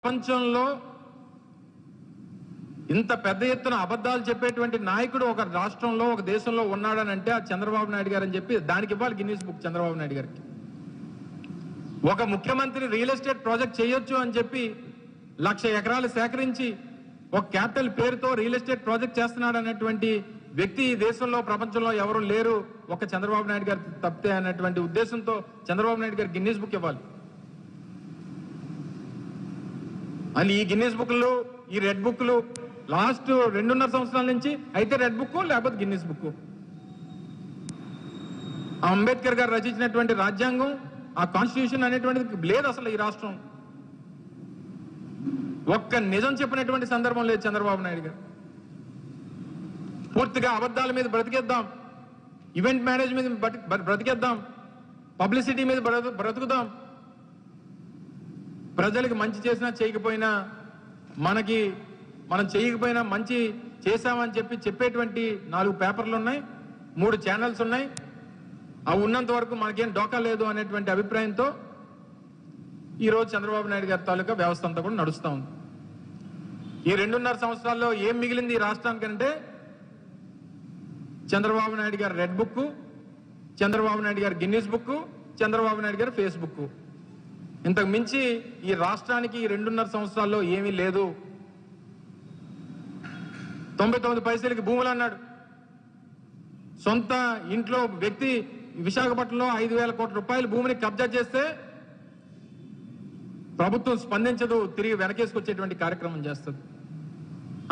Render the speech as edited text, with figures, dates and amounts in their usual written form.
ప్రపంచంలో ఇంత పెద్ద ఎత్తున అబద్ధాలు చెప్పేటువంటి నాయకుడు ఒక రాష్ట్రంలో ఒక దేశంలో ఉన్నాడనంటే ఆ చంద్రబాబు నాయుడు గారు అని చెప్పి దానికి ఇవ్వాలి గిన్నీస్ బుక్ చంద్రబాబు నాయుడు గారికి. ఒక ముఖ్యమంత్రి రియల్ ఎస్టేట్ ప్రాజెక్ట్ చేయొచ్చు అని చెప్పి 1,00,000 ఎకరాలు సేకరించి ఒక క్యాపిటల్ పేరుతో రియల్ ఎస్టేట్ ప్రాజెక్ట్ చేస్తున్నాడు అనేటువంటి వ్యక్తి ఈ దేశంలో ప్రపంచంలో ఎవరు లేరు ఒక చంద్రబాబు నాయుడు గారు తప్పితే అనేటువంటి ఉద్దేశంతో చంద్రబాబు నాయుడు గారు గిన్నీస్ బుక్ ఇవ్వాలి. అని ఈ గిన్నీస్ బుక్లు ఈ రెడ్ బుక్లు లాస్ట్ 2.5 సంవత్సరాల నుంచి అయితే రెడ్ బుక్ లేకపోతే గిన్నీస్ బుక్. అంబేద్కర్ గారు రచించినటువంటి రాజ్యాంగం ఆ కాన్స్టిట్యూషన్ అనేటువంటిది లేదు అసలు ఈ రాష్ట్రం. ఒక్క నిజం చెప్పినటువంటి సందర్భం లేదు చంద్రబాబు నాయుడు గారు. పూర్తిగా అబద్ధాల మీద బ్రతికేద్దాం, ఈవెంట్ మేనేజ్ మీద బ్రతికేద్దాం, పబ్లిసిటీ మీద బ్రతుకుదాం, ప్రజలకు మంచి చేసినా చేయకపోయినా మనం చేయకపోయినా మంచి చేశామని చెప్పేటువంటి 4 పేపర్లు ఉన్నాయి, 3 ఛానల్స్ ఉన్నాయి. అవి ఉన్నంత వరకు మనకేం డోకా లేదు అనేటువంటి అభిప్రాయంతో ఈరోజు చంద్రబాబు నాయుడు గారి తాలూకా వ్యవస్థ అంతా కూడా నడుస్తూ ఉంది. ఈ 2.5 సంవత్సరాల్లో ఏం మిగిలింది ఈ రాష్ట్రానికంటే చంద్రబాబు నాయుడు గారి రెడ్ బుక్, చంద్రబాబు నాయుడు గారి గిన్నీస్ బుక్, చంద్రబాబు నాయుడు గారి ఫేస్బుక్. ఇంతకు మించి ఈ రాష్ట్రానికి ఈ 2.5 సంవత్సరాల్లో ఏమీ లేదు. 99 పైసలకి భూములు అన్నాడు. సొంత ఇంట్లో వ్యక్తి విశాఖపట్నంలో 5,000 కోట్ల రూపాయల భూమిని కబ్జా చేస్తే ప్రభుత్వం స్పందించదు, తిరిగి వెనకేసుకొచ్చేటువంటి కార్యక్రమం చేస్తుంది.